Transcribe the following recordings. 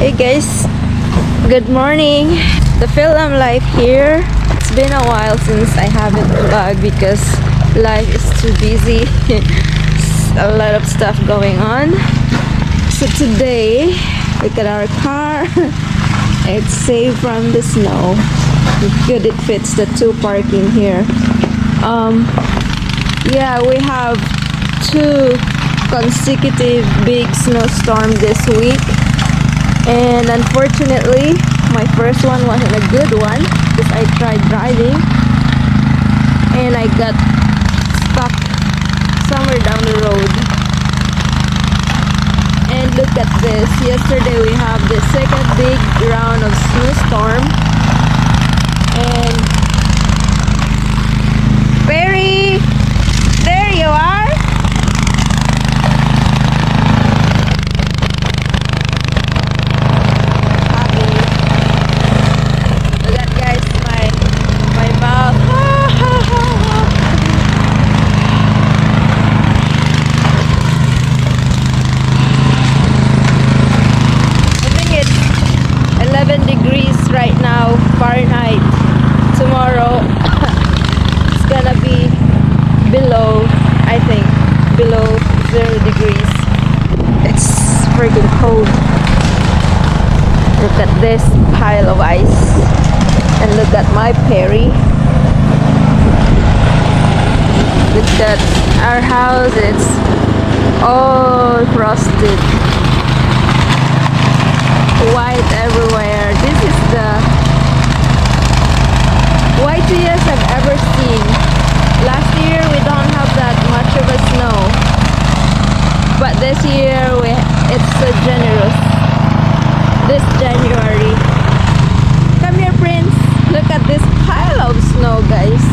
Hey guys, good morning. The film life here. It's been a while since I haven't vlogged because life is too busy. A lot of stuff going on. So today, look at our car. It's safe from the snow. Good, it fits the two parking here. Yeah, we have 2 consecutive big snowstorms this week. And unfortunately, my first one wasn't a good one because I tried driving and I got stuck somewhere down the road. And look at this. Yesterday we have the second big round of snowstorm. And Perry, there you are. Right now, Fahrenheit. Tomorrow it's gonna be below, I think, below 0 degrees. It's freaking cold. Look at this pile of ice and look at my Perry. Look at our house. It's all frosted, white everywhere. This is the whitest I've ever seen. Last year we don't have that much of a snow, but this year it's so generous. This January. Come here, Prince. Look at this pile of snow, guys.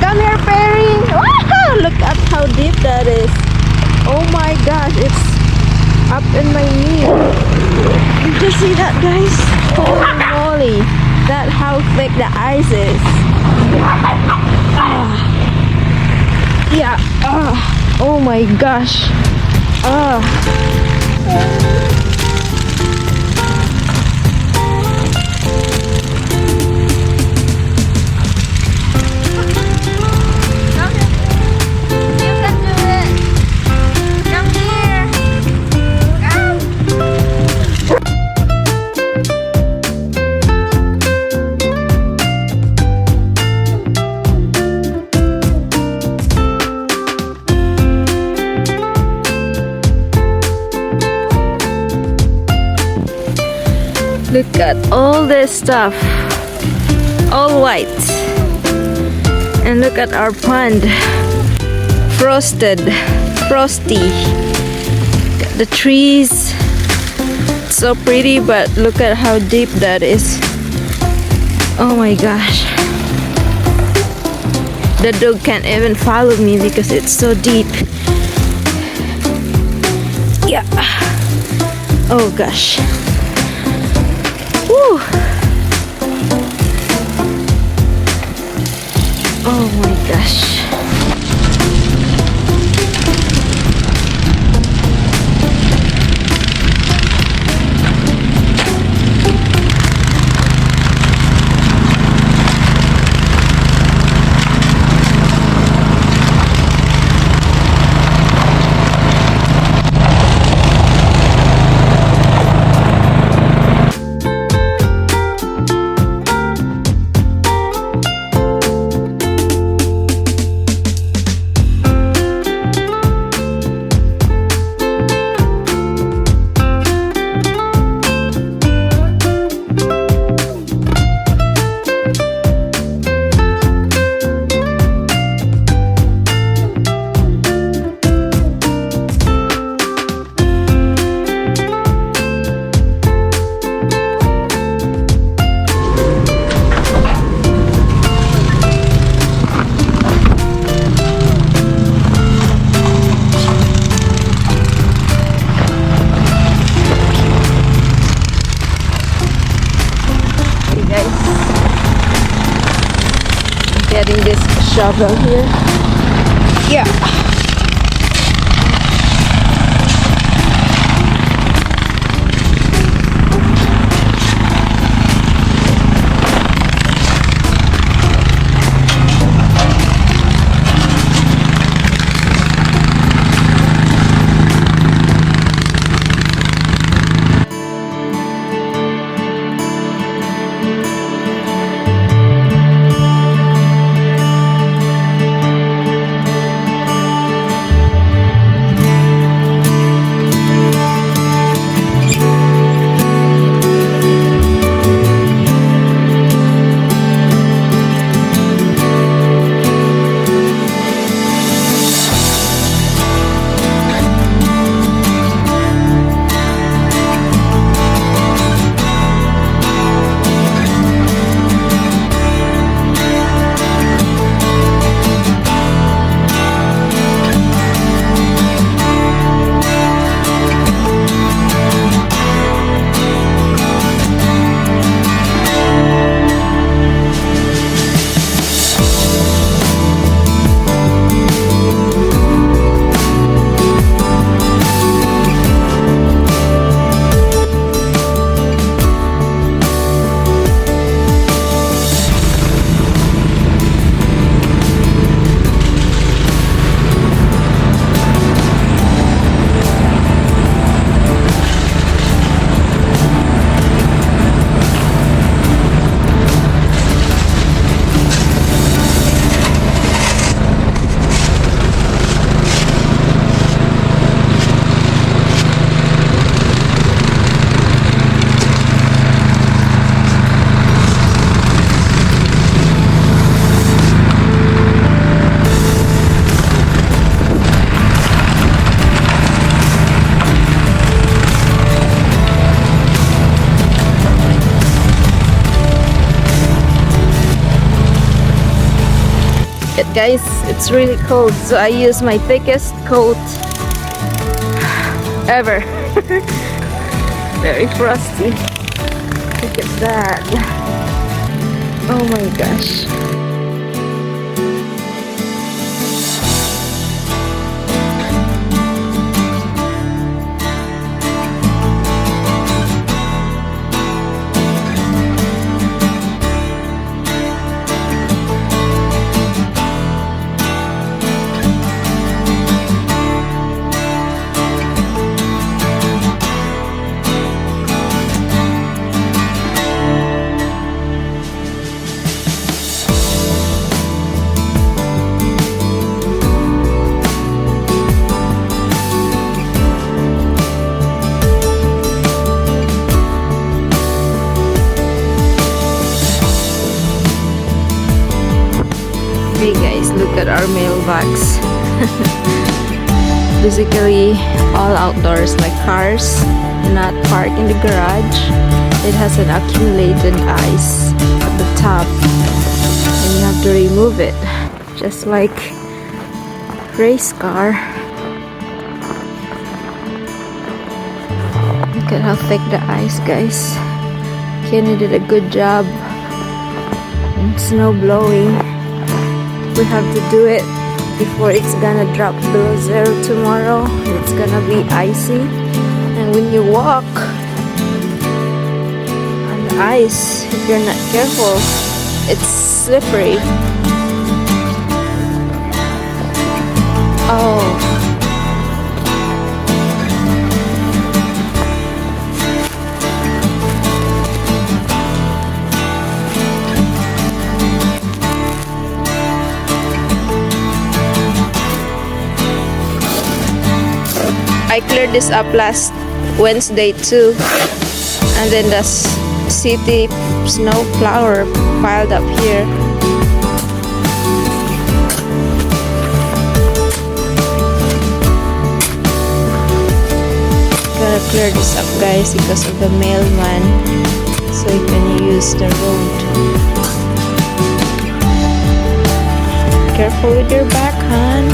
Come here, Perry. Wow, look at how deep that is. Oh my gosh, it's up in my knee. Did you see that, guys? Holy moly. That's how thick the ice is. Yeah. Oh my gosh. Look at all this stuff, all white. And look at our pond, frosty. The trees, so pretty, but look at how deep that is. Oh my gosh. The dog can't even follow me because it's so deep. Yeah. Oh gosh. Woo. Oh my gosh. Getting this shovel here. Yeah. it, guys, it's really cold, so I use my thickest coat ever. Very frosty. Look at that. Oh my gosh. Hey guys, look at our mailbox. Basically all outdoors, like cars not parked in the garage. It has an accumulated ice at the top and you have to remove it, just like race car. Look at how thick the ice, guys. Kenny did a good job in snow blowing. We have to do it before it's gonna drop below zero tomorrow. It's gonna be icy, and when you walk on the ice, if you're not careful, it's slippery. Oh, I cleared this up last Wednesday too, and then the city snow flower piled up here. Gotta clear this up, guys, because of the mailman, so you can use the road. Careful with your back, hon.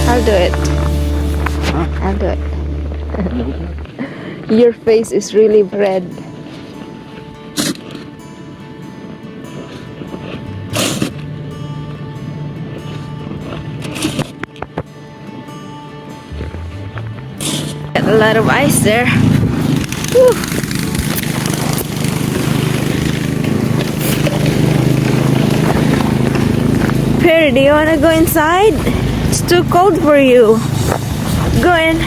I'll do it. I'll do it. Your face is really red. Got a lot of ice there. Whew. Perry, do you want to go inside? It's too cold for you. Go in.